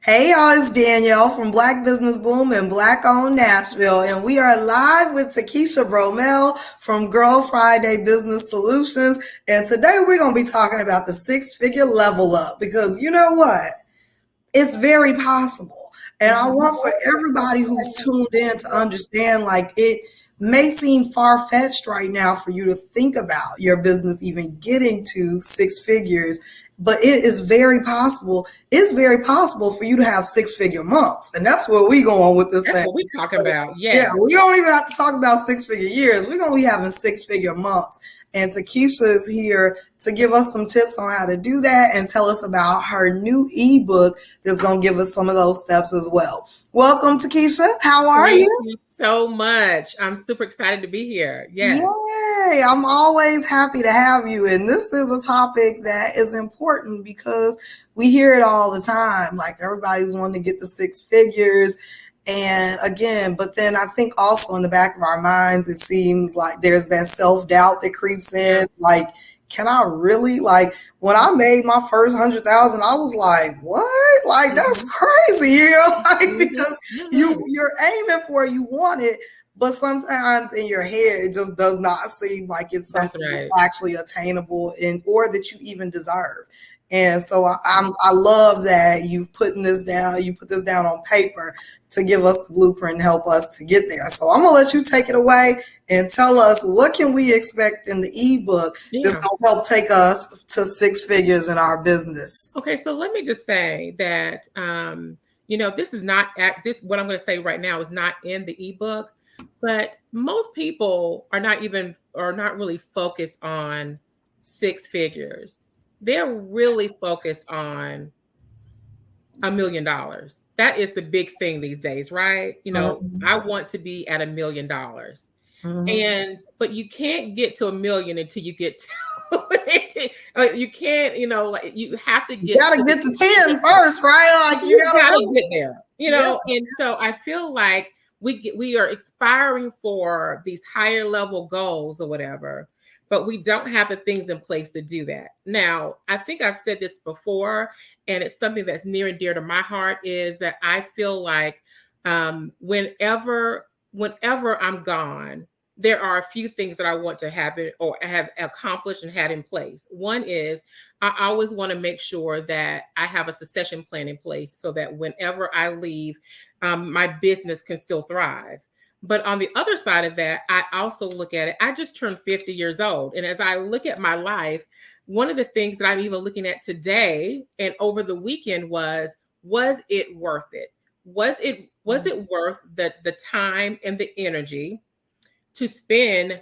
Hey y'all, it's Danielle from Black Business Boom and Black Owned Nashville, and we are live with Takesha Bromell from Girl Friday Business Solutions. And today we're going to be talking about the six-figure level up because you know what? It's very possible. And I want for everybody who's tuned in to understand like it may seem far-fetched right now for you to think about your business even getting to six figures, but it is very possible. It's very possible for you to have six-figure months. And that's where we going with this That's thing. what we talking about. Yeah, Yes. we don't even have to talk about six-figure years. We're going to be having six-figure months. And Takesha is here to give us some tips on how to do that and tell us about her new ebook that's going to give us some of those steps as well. Welcome, Takesha. How are Thank you? you so much. I'm super excited to be here. Yes. Yay! I'm always happy to have you. And this is a topic that is important because we hear it all the time. Like everybody's wanting to get the six figures. And again, but then I think also in the back of our minds, it seems like there's that self-doubt that creeps in. Like, can I really, like, when I made my first 100,000, I was like, what? Like, that's crazy, you know, like, because you're aiming for it, you want it, but sometimes in your head, it just does not seem like it's something that's actually attainable and or that you even deserve. And so I love that you've putting this down. You put this down on paper to give us the blueprint and help us to get there. So I'm gonna let you take it away and tell us what can we expect in the ebook that's gonna help take us to six figures in our business. Okay, so let me just say that this is not at this. What I'm going to say right now is not in the ebook, but most people are not really focused on six figures. They're really focused on $1 million. That is the big thing these days, right? I want to be at $1 million. But you can't get to 1 million until you get to you can't, you have to get. You gotta get to 10 first, right? Like you gotta get there, And so I feel like we are expiring for these higher level goals or whatever, but we don't have the things in place to do that. Now, I think I've said this before, and it's something that's near and dear to my heart, is that I feel like whenever I'm gone, there are a few things that I want to happen or have accomplished and had in place. One is I always want to make sure that I have a succession plan in place so that whenever I leave, my business can still thrive. But on the other side of that, I also look at it. I just turned 50 years old. And as I look at my life, one of the things that I'm even looking at today and over the weekend was it worth it? Was it worth the time and the energy to spend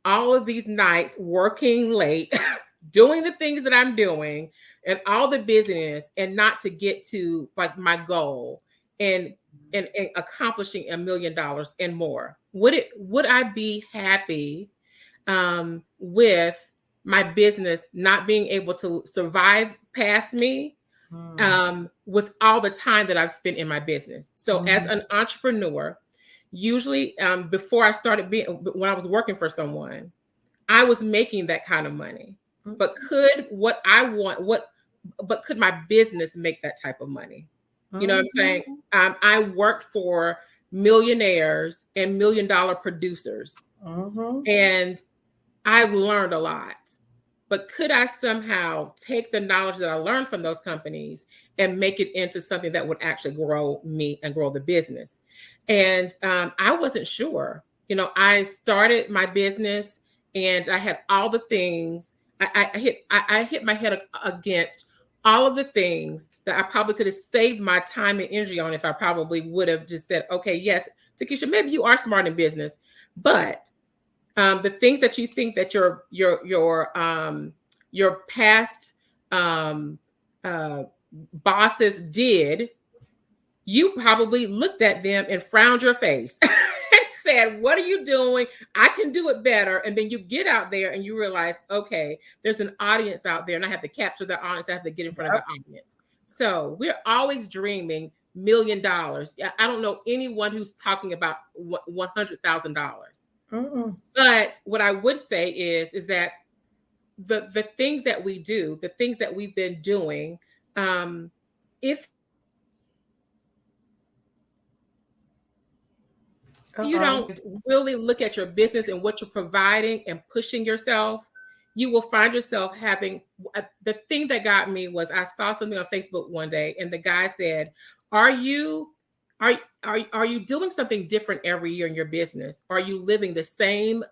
all of these nights working late, doing the things that I'm doing and all the business and not to get to like my goal and accomplishing $1 million and more? Would I be happy with my business not being able to survive past me with all the time that I've spent in my business? So as an entrepreneur, usually before I started when I was working for someone, I was making that kind of money. But could my business make that type of money? You know what I'm saying? I worked for millionaires and $1 million producers, and I've learned a lot. But could I somehow take the knowledge that I learned from those companies and make it into something that would actually grow me and grow the business? And I wasn't sure. I started my business and I had all the things. I hit my head against all of the things that I probably could have saved my time and energy on if I probably would have just said, okay, yes, Takesha, maybe you are smart in business, but the things that you think that your past bosses did, you probably looked at them and frowned your face and said, what are you doing? I can do it better. And then you get out there and you realize, okay, there's an audience out there and I have to capture the audience. I have to get in front of the audience. So we're always dreaming $1 million. I don't know anyone who's talking about $100,000. But what I would say is that the things that we do, the things that we've been doing, if you don't really look at your business and what you're providing and pushing yourself, you will find yourself having the thing that got me was I saw something on Facebook one day and the guy said, are you are you doing something different every year in your business? Are you living the same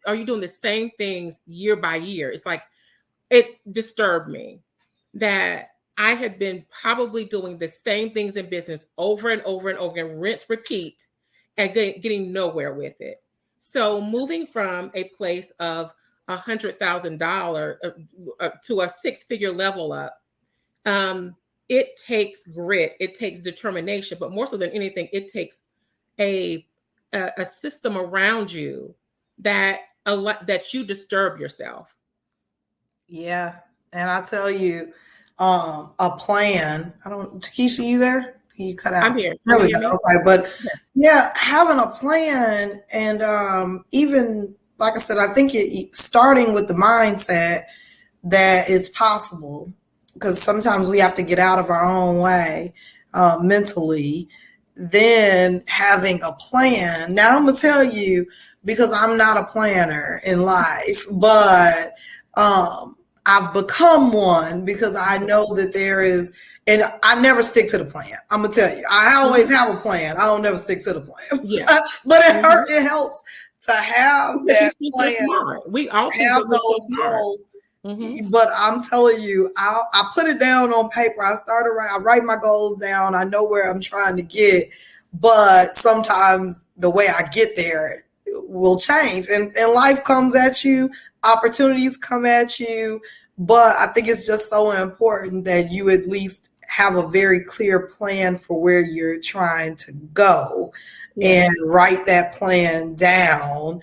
are you doing the same things year by year? It's like it disturbed me that I had been probably doing the same things in business over and over and over again, rinse, repeat, and getting nowhere with it. So moving from a place of $100,000 to a six-figure level up, it takes grit, it takes determination, but more so than anything, it takes a system around you that you disturb yourself. Yeah, and I tell you, a plan. I don't, Takesha, you there? You cut out. I'm here. There we go. Okay, but yeah, having a plan, and even like I said, I think starting with the mindset that it's possible, because sometimes we have to get out of our own way mentally. Then having a plan. Now I'm gonna tell you, because I'm not a planner in life, but I've become one because I know that there is, and I never stick to the plan. I'm gonna tell you, I always have a plan. I don't never stick to the plan. Yeah, but it helps to have that plan. Smart. We all have those goals. But I'm telling you, I put it down on paper. I write my goals down. I know where I'm trying to get, but sometimes the way I get there will change, and life comes at you. Opportunities come at you, but I think it's just so important that you at least have a very clear plan for where you're trying to go, and write that plan down.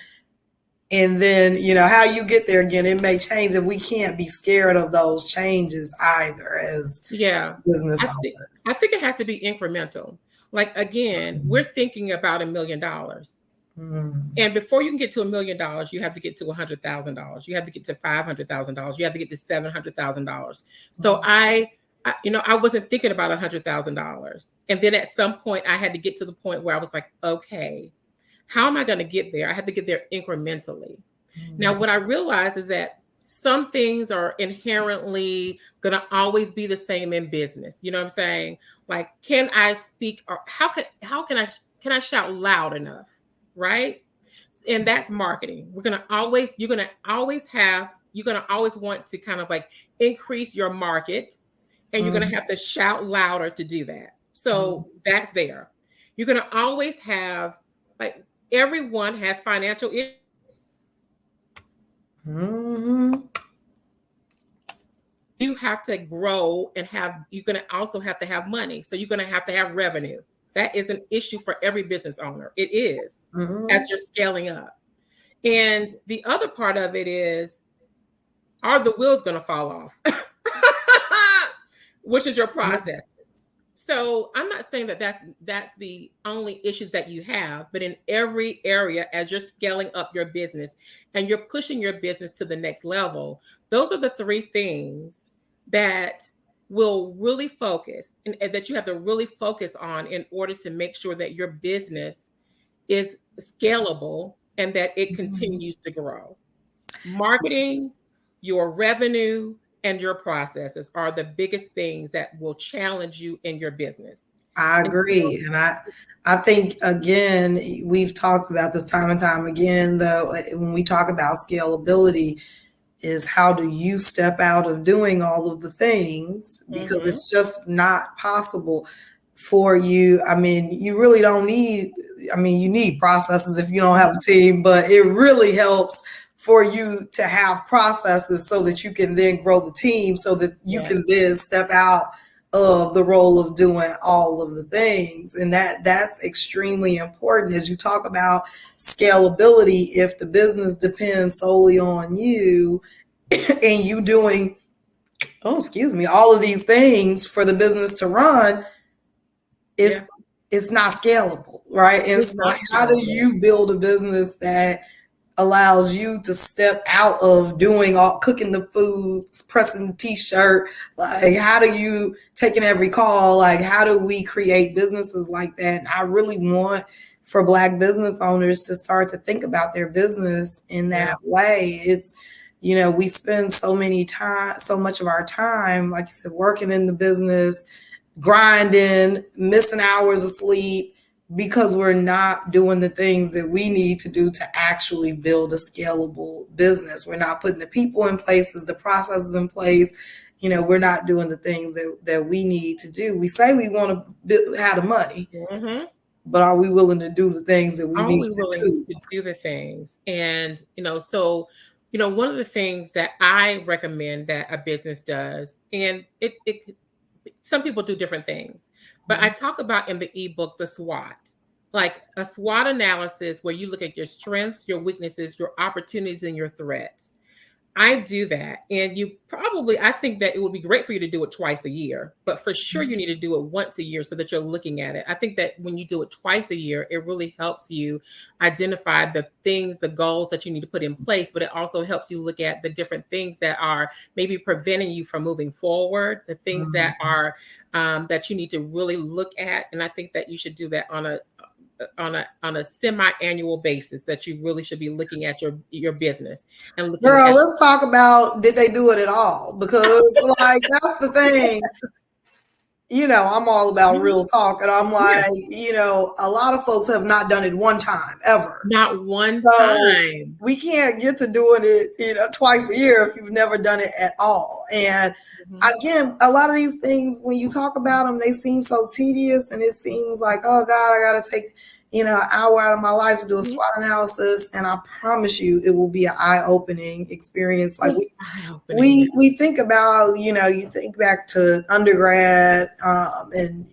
And then, how you get there, again, it may change, and we can't be scared of those changes either as business owners. I think it has to be incremental. Like, again, we're thinking about $1 million. And before you can get to $1 million, you have to get to $100,000. You have to get to $500,000. You have to get to $700,000. So I wasn't thinking about $100,000. And then at some point I had to get to the point where I was like, okay, how am I going to get there? I had to get there incrementally. Now, what I realized is that some things are inherently going to always be the same in business. You know what I'm saying? Like, can I speak, or how can I shout loud enough? Right? And that's marketing. You're going to always want to kind of like increase your market, and you're going to have to shout louder to do that. So that's there. You're going to always have, like, everyone has financial issues. You have to grow and you're going to also have to have money. So you're going to have revenue. That is an issue for every business owner. It is, as you're scaling up. And the other part of it is, are the wheels going to fall off? Which is your process. So I'm not saying that that's the only issues that you have, but in every area, as you're scaling up your business and you're pushing your business to the next level, those are the three things that will really focus, and that you have to really focus on in order to make sure that your business is scalable and that it continues to grow. Marketing, your revenue, and your processes are the biggest things that will challenge you in your business. I agree. And I think, again, we've talked about this time and time again, though, when we talk about scalability, is how do you step out of doing all of the things, because it's just not possible for you. I mean, you really don't need, you need processes if you don't have a team, but it really helps for you to have processes so that you can then grow the team, so that you can then step out of the role of doing all of the things. And that's extremely important as you talk about scalability. If the business depends solely on you and you doing, all of these things for the business to run, it's not scalable, right? And so how do you build a business that allows you to step out of cooking the food, pressing the t-shirt? Like, how do you taking every call? Like, how do we create businesses like that? And I really want for Black business owners to start to think about their business in that way. It's, we spend so much of our time, like you said, working in the business, grinding, missing hours of sleep, because we're not doing the things that we need to do to actually build a scalable business. We're not putting the people in places, the processes in place. We're not doing the things that we need to do. We say we want to have the money, but are we willing to do the things that we need to do? Are we willing to do the things? And, so, one of the things that I recommend that a business does, and some people do different things, but I talk about in the ebook, the SWOT, like a SWOT analysis where you look at your strengths, your weaknesses, your opportunities, and your threats. I do that. And I think that it would be great for you to do it twice a year, but for sure you need to do it once a year so that you're looking at it. I think that when you do it twice a year, it really helps you identify the things, the goals that you need to put in place, but it also helps you look at the different things that are maybe preventing you from moving forward, the things that are, that you need to really look at. And I think that you should do that on a semi-annual basis, that you really should be looking at your business and looking Girl, let's talk about, did they do it at all? Because like, that's the thing. I'm all about real talk, and I'm like, a lot of folks have not done it one time ever. Not one time. We can't get to doing it, twice a year if you've never done it at all. And again, a lot of these things, when you talk about them, they seem so tedious, and it seems like, oh God, I got to take, an hour out of my life to do a SWOT analysis. And I promise you, it will be an eye-opening experience. Like we think about, you think back to undergrad, and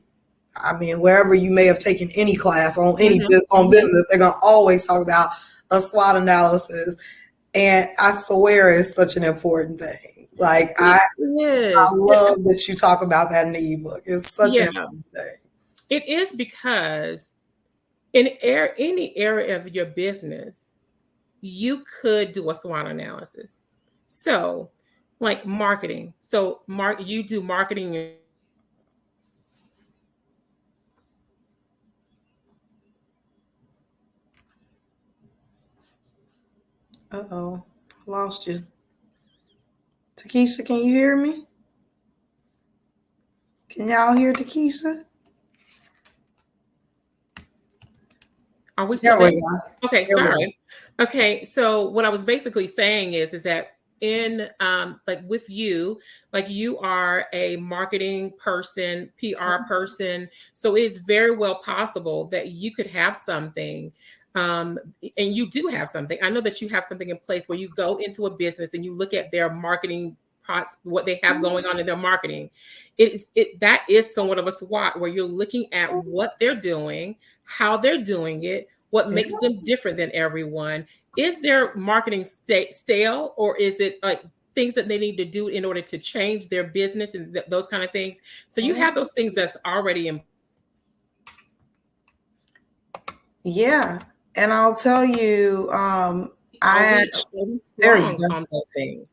I mean, wherever you may have taken any class on any on business, they're going to always talk about a SWOT analysis. And I swear it's such an important thing. Like I love that you talk about that in the ebook. It's such an important thing. It is, because in any area of your business, you could do a SWOT analysis. So, like marketing. So, you do marketing. Uh-oh, I lost you. Takesha, can you hear me? Can y'all hear Takesha? Are we still there? Okay, sorry. Okay, so what I was basically saying is that in like with you, like you are a marketing person, PR person, so it's very well possible that you could have something, and you do have something. I know that you have something in place where you go into a business and you look at their marketing, what they have going on in their marketing. That is somewhat of a SWOT, where you're looking at what they're doing, how they're doing it, what makes them different than everyone. Is their marketing stale, or is it like things that they need to do in order to change their business and those kind of things? So you have those things that's already in. Yeah. And I'll tell you, there you go. On those things.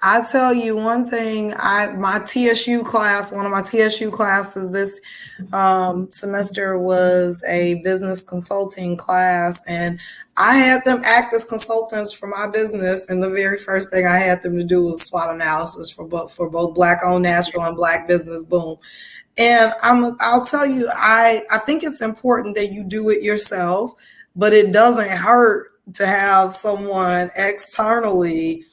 I'll tell you one thing. My TSU class, one of my TSU classes this semester was a business consulting class, and I had them act as consultants for my business. And the very first thing I had them to do was SWOT analysis for both Black-owned natural and Black business boom. And I'll tell you, I think it's important that you do it yourself, but it doesn't hurt to have someone externally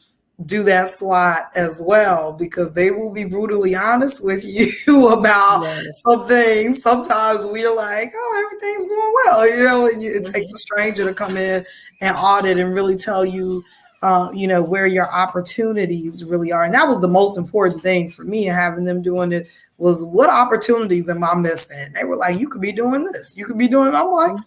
do that SWOT as well, because they will be brutally honest with you about some things. Sometimes we're like, oh, everything's going well, and it takes a stranger to come in and audit and really tell you, where your opportunities really are. And that was the most important thing for me, and having them doing it was, what opportunities am I missing? They were like, you could be doing this, you could be doing it. I'm like,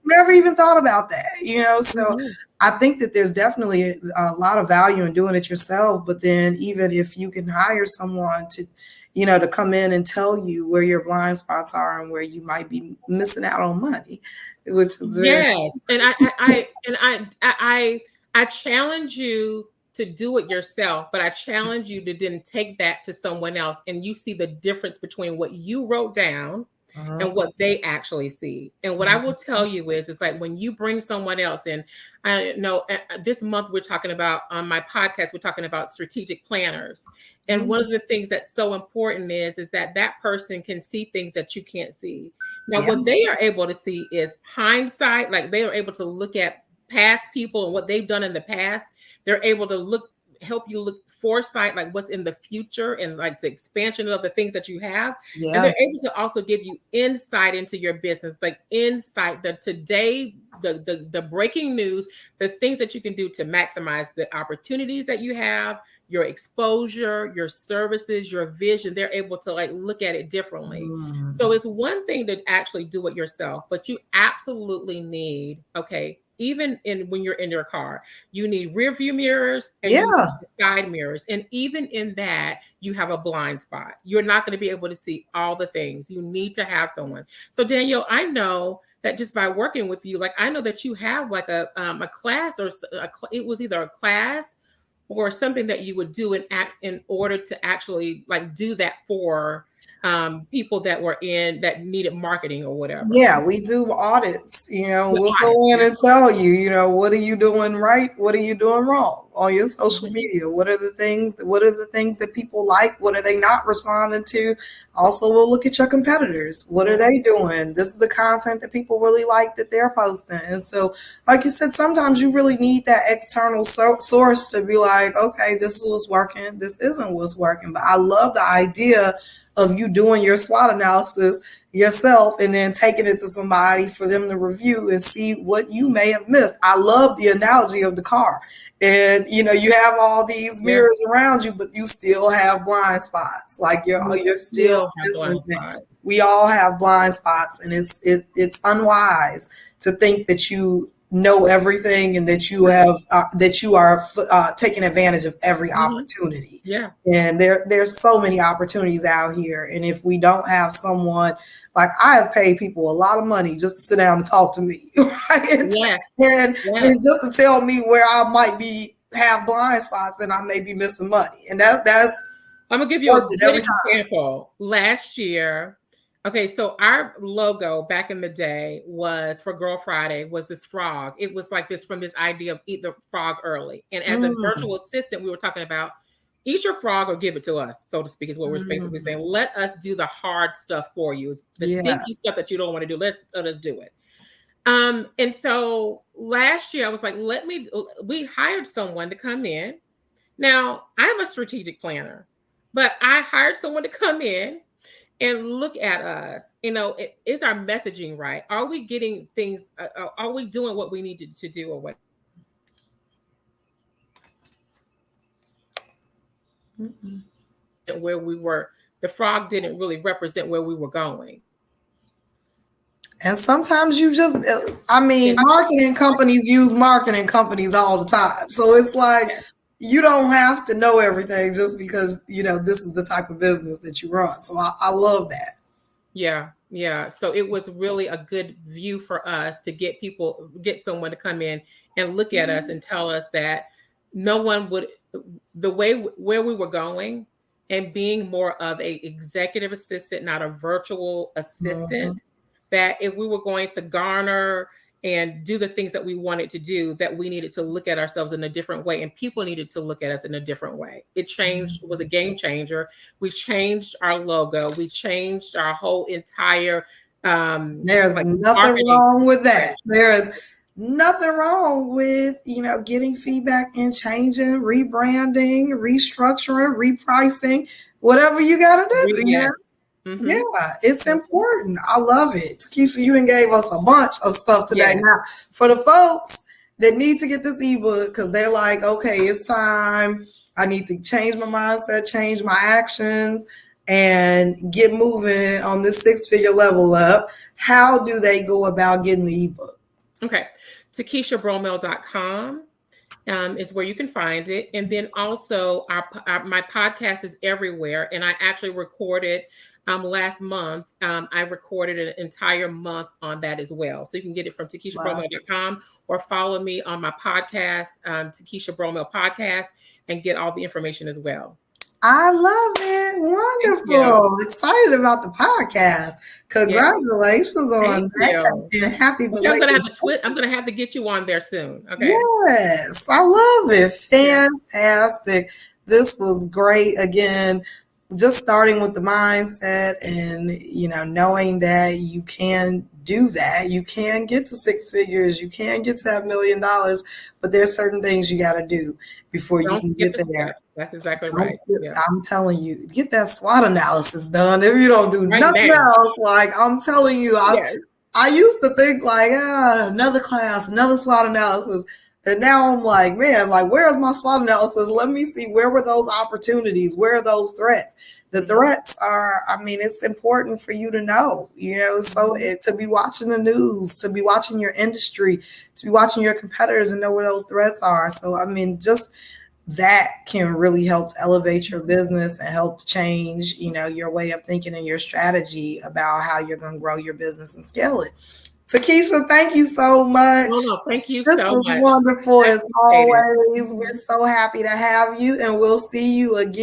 never even thought about that, so I think that there's definitely a lot of value in doing it yourself. But then even if you can hire someone to, to come in and tell you where your blind spots are and where you might be missing out on money, which is and I challenge you to do it yourself, but I challenge you to then take that to someone else, and you see the difference between what you wrote down and what they actually see. And what I will tell you is, it's like when you bring someone else in, I know this month we're talking about on my podcast, we're talking about strategic planners. And one of the things that's so important is that that person can see things that you can't see. Now, what they are able to see is hindsight, like they are able to look at past people and what they've done in the past. They're able to help you look foresight, like what's in the future and like the expansion of the things that you have. And they're able to also give you insight into your business, like insight that today, the breaking news, the things that you can do to maximize the opportunities that you have, your exposure, your services, your vision. They're able to like look at it differently. So it's one thing to actually do it yourself, but you absolutely need, even when you're in your car, you need rear view mirrors and you need side mirrors. And even in that, you have a blind spot. You're not going to be able to see all the things. You need to have someone. So Danielle, I know that just by working with you, like I know that you have like a class, or it was either a class or something that you would do in order to actually like do that for people that needed marketing or whatever. Yeah, we do audits. We'll go in and tell you, what are you doing right? What are you doing wrong on your social media? What are the things that people like? What are they not responding to? Also, we'll look at your competitors. What are they doing? This is the content that people really like that they're posting. And so, like you said, sometimes you really need that external source to be like, okay, this is what's working. This isn't what's working. But I love the idea of you doing your SWOT analysis yourself and then taking it to somebody for them to review and see what you may have missed. I love the analogy of the car. And, you have all these mirrors around you, but you still have blind spots. Like you're still missing things. We all have blind spots, and it's unwise to think that you know everything and that you have that you are taking advantage of every opportunity. And there's so many opportunities out here, and if we don't have someone, like I have paid people a lot of money just to sit down and talk to me, right? And just to tell me where I might have blind spots and I may be missing money. And that's I'm gonna give you a good example. Last year, so our logo back in the day was for Girl Friday was this frog. It was like this from this idea of eat the frog early. And as a virtual assistant, we were talking about eat your frog or give it to us, so to speak, is what we're basically saying. Let us do the hard stuff for you. It's the stinky stuff that you don't want to do. Let us do it. And so last year I was like, we hired someone to come in. Now I'm a strategic planner, but I hired someone to come in and look at us. Is our messaging right? Are we getting things? Are we doing what we needed to do or what? Where we were, the frog didn't really represent where we were going. And sometimes marketing companies use marketing companies all the time. So it's like, you don't have to know everything just because, this is the type of business that you run. So I love that. Yeah. So it was really a good view for us to get someone to come in and look at us and tell us that no one would, where we were going, and being more of a executive assistant, not a virtual assistant, that if we were going to garner and do the things that we wanted to do, that we needed to look at ourselves in a different way, and people needed to look at us in a different way. It was a game changer. We changed our logo. We changed our whole entire there's nothing wrong with that. There is nothing wrong with, getting feedback and changing, rebranding, restructuring, repricing, whatever you got to do. Yeah, it's important. I love it. Keisha, you done gave us a bunch of stuff today. Now, for the folks that need to get this ebook, because they're like, okay, it's time. I need to change my mindset, change my actions, and get moving on this 6-figure level up. How do they go about getting the ebook? Okay. TakeishaBromell.com is where you can find it. And then also my podcast is everywhere. And I actually recorded last month. I recorded an entire month on that as well. So you can get it from TakeishaBromell.com or follow me on my podcast, Takeisha Bromell Podcast, and get all the information as well. I love it. Wonderful. Excited about the podcast. Congratulations on that. And happy belated. I'm gonna have to get you on there soon. Okay. Yes, I love it. Fantastic. This was great. Again, just starting with the mindset and, you know, knowing that you can do that. You can get to six figures. You can get to that $1 million, but there's certain things you got to do before you can get there. That's exactly right. I'm telling you, get that SWOT analysis done. If you don't do nothing else, like I'm telling you, I used to think like, another class, another SWOT analysis. And now I'm like, man, like, where's my SWOT analysis? Let me see, where were those opportunities? Where are those threats? The threats are, I mean, it's important for you to know, you know, so to be watching the news, to be watching your industry, to be watching your competitors and know where those threats are. So, I mean, just that can really help to elevate your business and help to change, you know, your way of thinking and your strategy about how you're going to grow your business and scale it. Takesha, thank you so much. No, thank you so much. Wonderful as always. We're so happy to have you, and we'll see you again.